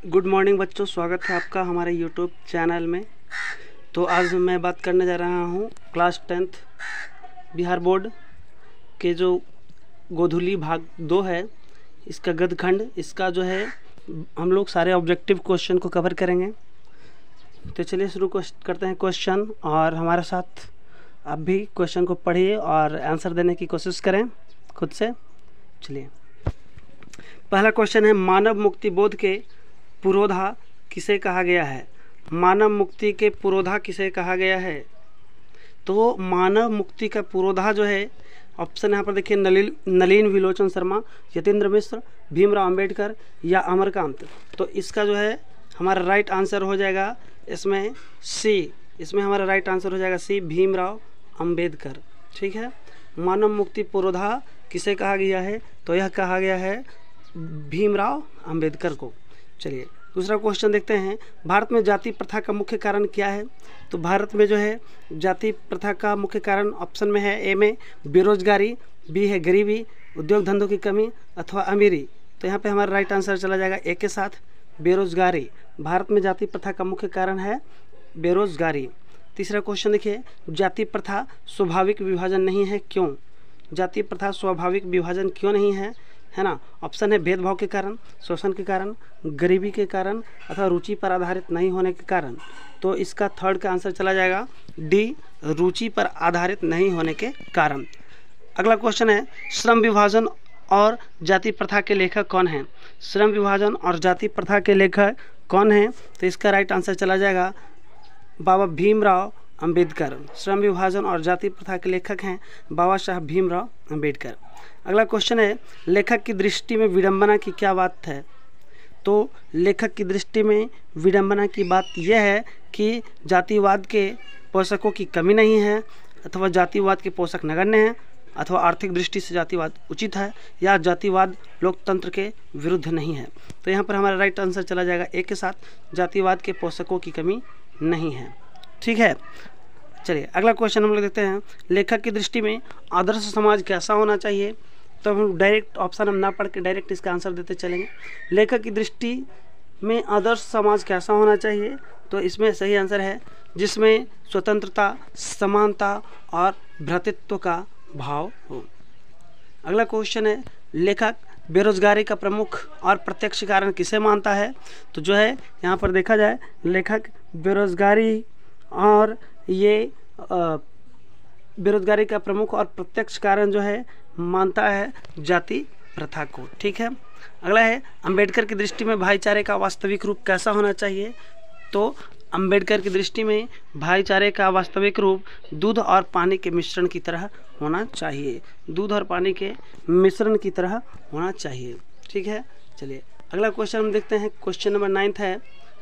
Good morning बच्चों, स्वागत है आपका हमारे यूट्यूब चैनल में। तो आज मैं बात करने जा रहा हूँ क्लास 10th बिहार बोर्ड के जो गोधुली भाग 2 है, इसका गद्यखंड, इसका जो है हम लोग सारे ऑब्जेक्टिव क्वेश्चन को कवर करेंगे। तो चलिए शुरू करते हैं क्वेश्चन, और हमारे साथ आप भी क्वेश्चन को पढ़िए और आंसर देने की कोशिश करें खुद से। चलिए, पहला क्वेश्चन है, मानव मुक्ति बोध के पुरोधा किसे कहा गया है? मानव मुक्ति के पुरोधा किसे कहा गया है? तो मानव मुक्ति का पुरोधा जो है, ऑप्शन यहाँ पर देखिए, नलिन विलोचन शर्मा, यतीन्द्र मिश्र, भीमराव अंबेडकर या अमरकांत। तो इसका जो है हमारा राइट आंसर हो जाएगा इसमें सी। इसमें हमारा राइट आंसर हो जाएगा सी, भीमराव अंबेडकर। ठीक है, मानव मुक्ति पुरोधा किसे कहा गया है? तो यह कहा गया है भीमराव अंबेडकर को। चलिए दूसरा क्वेश्चन देखते हैं, भारत में जाति प्रथा का मुख्य कारण क्या है? तो भारत में जो है जाति प्रथा का मुख्य कारण ऑप्शन में है, ए में बेरोजगारी, बी है गरीबी, उद्योग धंधों की कमी अथवा अमीरी। तो यहाँ पे हमारा राइट आंसर चला जाएगा ए के साथ, बेरोजगारी। भारत में जाति प्रथा का मुख्य कारण है बेरोजगारी। तीसरा क्वेश्चन देखिए, जाति प्रथा स्वाभाविक विभाजन नहीं है, क्यों? जाति प्रथा स्वाभाविक विभाजन क्यों नहीं है ना? ऑप्शन है भेदभाव के कारण, शोषण के कारण, गरीबी के कारण अथवा रुचि पर आधारित नहीं होने के कारण। तो इसका थर्ड का आंसर चला जाएगा डी, रुचि पर आधारित नहीं होने के कारण। अगला क्वेश्चन है, श्रम विभाजन और जाति प्रथा के लेखक कौन हैं? श्रम विभाजन और जाति प्रथा के लेखक कौन हैं? तो इसका राइट आंसर चला जाएगा बाबा भीमराव अंबेडकर। श्रम विभाजन और जाति प्रथा के लेखक हैं बाबा साहब भीमराव अंबेडकर। अगला क्वेश्चन है, लेखक की दृष्टि में विडंबना की क्या बात है? तो लेखक की दृष्टि में विडंबना की बात यह है कि जातिवाद के पोषकों की कमी नहीं है, अथवा जातिवाद के पोषक नगण्य हैं, अथवा आर्थिक दृष्टि से जातिवाद उचित है, या जातिवाद लोकतंत्र के विरुद्ध नहीं है। तो यहाँ पर हमारा राइट आंसर चला जाएगा ए के साथ, जातिवाद के पोषकों की कमी नहीं है। ठीक है, चलिए अगला क्वेश्चन हम लोग देखते हैं, लेखक की दृष्टि में आदर्श समाज कैसा होना चाहिए? तो हम डायरेक्ट ऑप्शन हम ना पढ़ के डायरेक्ट इसका आंसर देते चलेंगे। लेखक की दृष्टि में आदर्श समाज कैसा होना चाहिए? तो इसमें सही आंसर है जिसमें स्वतंत्रता, समानता और भ्रातृत्व का भाव हो। अगला क्वेश्चन है, लेखक बेरोजगारी का प्रमुख और प्रत्यक्ष कारण किसे मानता है? तो जो है यहाँ पर देखा जाए, लेखक बेरोजगारी और ये बेरोजगारी का प्रमुख और प्रत्यक्ष कारण जो है मानता है जाति प्रथा को। ठीक है, अगला है, अंबेडकर की दृष्टि में भाईचारे का वास्तविक रूप कैसा होना चाहिए? तो अंबेडकर की दृष्टि में भाईचारे का वास्तविक रूप दूध और पानी के मिश्रण की तरह होना चाहिए। दूध और पानी के मिश्रण की तरह होना चाहिए। ठीक है, चलिए अगला क्वेश्चन हम देखते हैं, क्वेश्चन नंबर 9 है।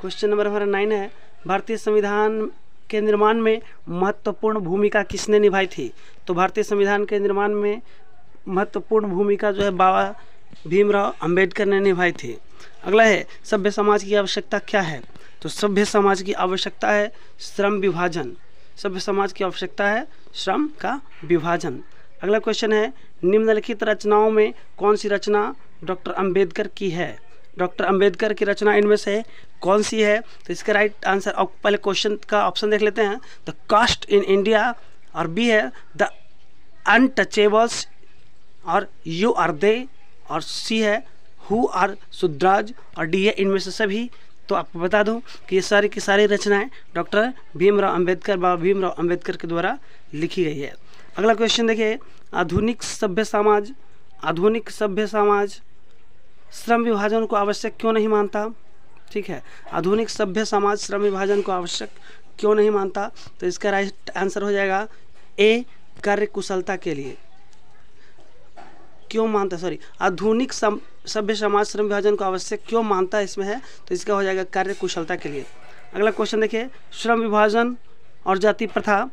क्वेश्चन नंबर हमारा 9 है, भारतीय संविधान के निर्माण में महत्वपूर्ण भूमिका किसने निभाई थी? तो भारतीय संविधान के निर्माण में महत्वपूर्ण भूमिका जो है बाबा भीमराव अंबेडकर ने निभाई थी। अगला है, सभ्य समाज की आवश्यकता क्या है? तो सभ्य समाज की आवश्यकता है श्रम विभाजन। सभ्य समाज की आवश्यकता है श्रम का विभाजन। अगला क्वेश्चन है, निम्नलिखित रचनाओं में कौन सी रचना डॉक्टर अंबेडकर की है? डॉक्टर अंबेडकर की रचना इनमें से कौन सी है? तो इसका राइट आंसर, और पहले क्वेश्चन का ऑप्शन देख लेते हैं, द कास्ट इन इंडिया, और बी है द अनटचेबल्स, और यू आर दे, और सी है हु आर सुद्राज, और डी है इनमें से सभी। तो आपको बता दूं कि ये सारी की सारी रचनाएं डॉक्टर भीमराव अंबेडकर, बाबा भीमराव अंबेडकर के द्वारा लिखी गई है। अगला क्वेश्चन देखिए, आधुनिक सभ्य समाज श्रम विभाजन को आवश्यक क्यों नहीं मानता? ठीक है, आधुनिक सभ्य समाज श्रम विभाजन को आवश्यक क्यों नहीं मानता? तो इसका राइट आंसर हो जाएगा ए, कार्य कुशलता के लिए। क्यों मानता, सॉरी, आधुनिक सभ्य समाज श्रम विभाजन को आवश्यक क्यों मानता है इसमें है, तो इसका हो जाएगा कार्य कुशलता के लिए। अगला क्वेश्चन देखिए, श्रम विभाजन और जाति प्रथा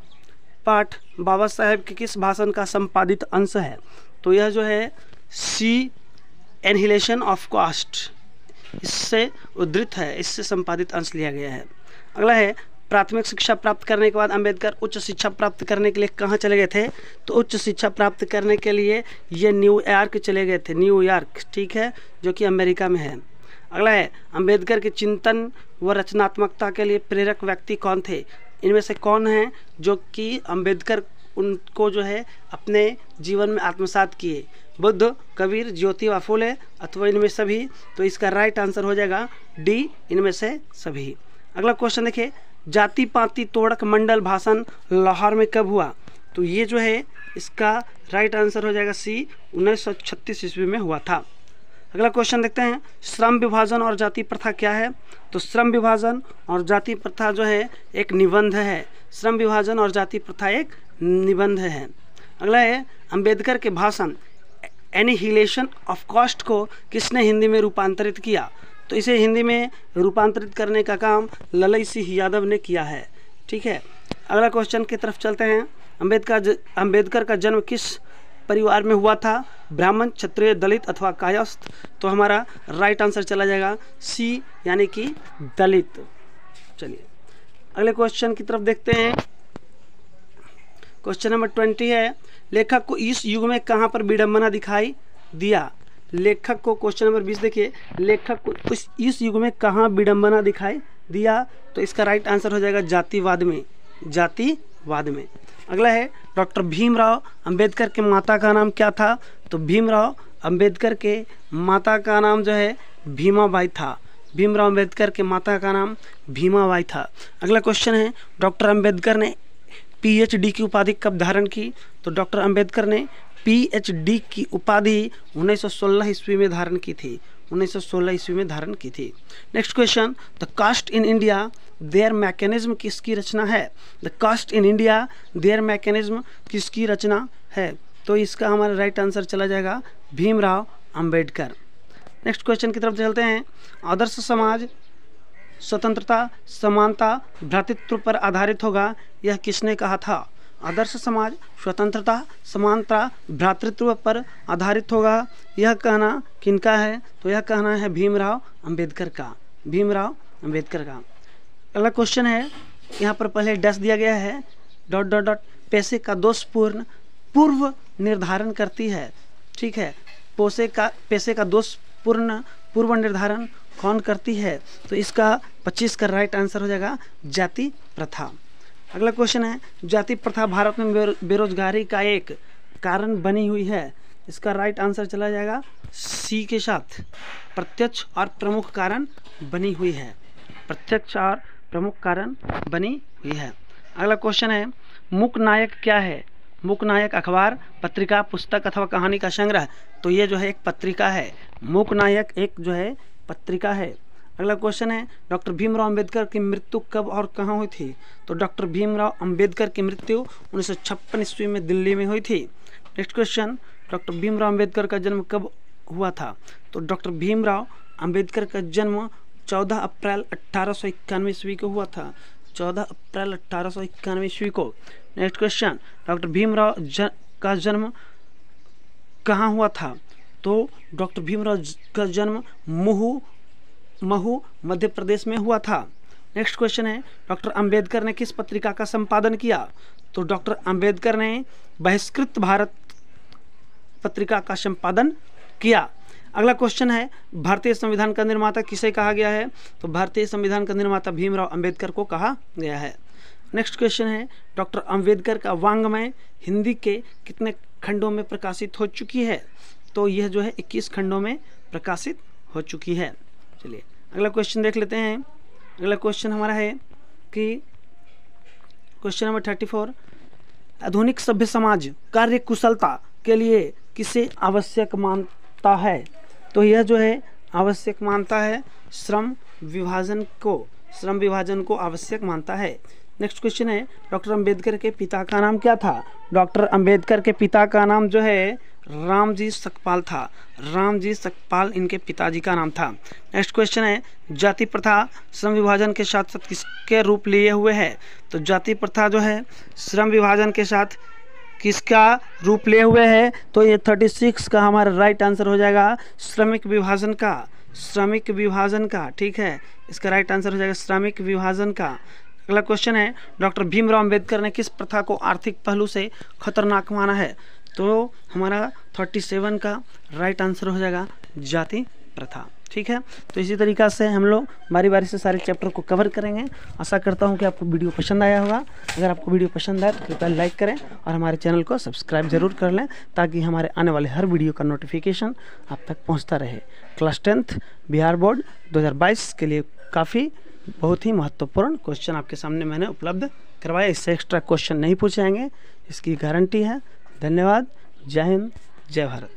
पाठ बाबा साहेब के किस भाषण का संपादित अंश है? तो यह जो है सी, एनहिलेशन ऑफ कास्ट, इससे उद्धृत है, इससे संपादित अंश लिया गया है। अगला है, प्राथमिक शिक्षा प्राप्त करने के बाद अंबेडकर उच्च शिक्षा प्राप्त करने के लिए कहाँ चले गए थे? तो उच्च शिक्षा प्राप्त करने के लिए ये न्यूयॉर्क चले गए थे, न्यूयॉर्क, ठीक है, जो कि अमेरिका में है। अगला है अंबेडकर के चिंतन व रचनात्मकता के लिए प्रेरक व्यक्ति कौन थे? इनमें से कौन है जो कि अंबेडकर उनको जो है अपने जीवन में आत्मसात किए? बुद्ध, कबीर, ज्योतिबा फुले अथवा इनमें सभी? तो इसका राइट आंसर हो जाएगा डी, इनमें से सभी। अगला क्वेश्चन देखिए, जाति पाति तोड़क मंडल भाषण लाहौर में कब हुआ? तो ये जो है इसका राइट आंसर हो जाएगा सी, 1936 ईस्वी में हुआ था। अगला क्वेश्चन देखते हैं, श्रम विभाजन और जाति प्रथा क्या है? तो श्रम विभाजन और जाति प्रथा जो है एक निबंध है। श्रम विभाजन और जाति प्रथा एक निबंध है। अगला है अंबेडकर के भाषण एनिहिलेशन ऑफ कास्ट को किसने हिंदी में रूपांतरित किया? तो इसे हिंदी में रूपांतरित करने का काम ललई सिंह यादव ने किया है। ठीक है, अगला क्वेश्चन की तरफ चलते हैं। अंबेडकर का जन्म किस परिवार में हुआ था? ब्राह्मण, क्षत्रिय, दलित अथवा कायस्थ? तो हमारा राइट आंसर चला जाएगा सी, यानी कि दलित। चलिए अगले क्वेश्चन की तरफ देखते हैं। क्वेश्चन नंबर 20 है, लेखक को इस युग में कहाँ पर विडंबना दिखाई दिया? लेखक को, क्वेश्चन नंबर 20 देखिए, लेखक को इस युग में कहाँ विडंबना दिखाई दिया? तो इसका राइट आंसर हो जाएगा जातिवाद में, जातिवाद में। अगला है डॉक्टर भीमराव अंबेडकर के माता का नाम क्या था? तो भीमराव अंबेडकर के माता का नाम जो है भीमाबाई था। भीमराव अंबेडकर के माता का नाम भीमाबाई था। अगला क्वेश्चन है, डॉक्टर अंबेडकर ने पीएचडी की उपाधि कब धारण की? तो डॉक्टर अंबेडकर ने पीएचडी की उपाधि 1916 ईस्वी में धारण की थी। 1916 ईस्वी में धारण की थी। Next question, the caste in India their mechanism किसकी रचना है? The caste in India their mechanism किसकी रचना है? तो इसका हमारा राइट आंसर चला जाएगा भीमराव अंबेडकर। नेक्स्ट क्वेश्चन की तरफ चलते हैं। आदर्श समाज स्वतंत्रता, समानता, भ्रातृत्व पर आधारित होगा, यह किसने कहा था? आदर्श समाज स्वतंत्रता, समानता, भ्रातृत्व पर आधारित होगा, यह कहना किनका है? तो यह कहना है भीमराव अंबेडकर का। भीमराव अंबेडकर का। अगला क्वेश्चन है, यहाँ पर पहले डैश दिया गया है, डॉट डॉट डॉट, पैसे का दोषपूर्ण पूर्व निर्धारण करती है। ठीक है, पैसे का दोषपूर्ण पूर्व निर्धारण कौन करती है? तो इसका 25 का राइट आंसर हो जाएगा जाति प्रथा। अगला क्वेश्चन है, जाति प्रथा भारत में बेरोजगारी का एक कारण बनी हुई है, इसका राइट आंसर चला जाएगा सी के साथ, प्रत्यक्ष और प्रमुख कारण बनी हुई है। प्रत्यक्ष और प्रमुख कारण बनी हुई है। अगला क्वेश्चन है, मूक नायक क्या है? मूक नायक अखबार, पत्रिका, पुस्तक अथवा कहानी का संग्रह? तो ये जो है एक पत्रिका है। मूक नायक एक जो है पत्रिका है। अगला क्वेश्चन है, डॉक्टर भीमराव अंबेडकर की मृत्यु कब और कहाँ हुई थी? तो डॉक्टर भीमराव अंबेडकर की मृत्यु 1956 ईस्वी में दिल्ली में हुई थी। Next question, doctor Bhimrao Ambedkar का जन्म कब हुआ था? तो डॉक्टर भीमराव अंबेडकर का जन्म 14 अप्रैल 1891 ईस्वी को हुआ था। 14 अप्रैल 1891 ईस्वी को। नेक्स्ट क्वेश्चन, डॉक्टर भीमराव का जन्म कहाँ हुआ था? तो डॉक्टर भीमराव का जन्म महू मध्य प्रदेश में हुआ था। नेक्स्ट क्वेश्चन है, डॉक्टर अंबेडकर ने किस पत्रिका का संपादन किया? तो डॉक्टर अंबेडकर ने बहिष्कृत भारत पत्रिका का संपादन किया। अगला क्वेश्चन है, भारतीय संविधान का निर्माता किसे कहा गया है? तो भारतीय संविधान का निर्माता भीमराव अंबेडकर को कहा गया है। नेक्स्ट क्वेश्चन है, डॉक्टर अंबेडकर का वाङ्मय हिंदी के कितने खंडों में प्रकाशित हो चुकी है? तो यह जो है 21 खंडों में प्रकाशित हो चुकी है। चलिए अगला क्वेश्चन देख लेते हैं। अगला क्वेश्चन हमारा है कि क्वेश्चन नंबर 34, आधुनिक सभ्य समाज कार्य कुशलता के लिए किसे आवश्यक मानता है? तो यह जो है आवश्यक मानता है श्रम विभाजन को आवश्यक मानता है। नेक्स्ट क्वेश्चन है, डॉक्टर अंबेडकर के पिता का नाम क्या था? डॉक्टर अंबेडकर के पिता का नाम जो है रामजी सकपाल था। रामजी सकपाल इनके पिताजी का नाम था। नेक्स्ट क्वेश्चन है, जाति प्रथा श्रम विभाजन के साथ साथ किसके रूप लिए हुए है? तो जाति प्रथा जो है श्रम विभाजन के साथ किसका रूप लिए हुए है? तो ये 36 का हमारा राइट आंसर हो जाएगा श्रमिक विभाजन का। श्रमिक विभाजन का, ठीक है, इसका राइट आंसर हो जाएगा श्रमिक विभाजन का। अगला क्वेश्चन है, डॉक्टर भीमराव अंबेडकर ने किस प्रथा को आर्थिक पहलू से खतरनाक माना है? तो हमारा 37 का राइट आंसर हो जाएगा जाति चैप्टर था। ठीक है, तो इसी तरीक़ा से हम लोग बारी बारी से सारे चैप्टर को कवर करेंगे। आशा करता हूँ कि आपको वीडियो पसंद आया होगा। अगर आपको वीडियो पसंद आए तो कृपया लाइक करें और हमारे चैनल को सब्सक्राइब ज़रूर कर लें, ताकि हमारे आने वाले हर वीडियो का नोटिफिकेशन आप तक पहुँचता रहे। क्लास 10th बिहार बोर्ड 2022 के लिए काफ़ी बहुत ही महत्वपूर्ण क्वेश्चन आपके सामने मैंने उपलब्ध करवाया। इससे एक्स्ट्रा क्वेश्चन नहीं पूछे जाएंगे, इसकी गारंटी है। धन्यवाद। जय हिंद, जय भारत।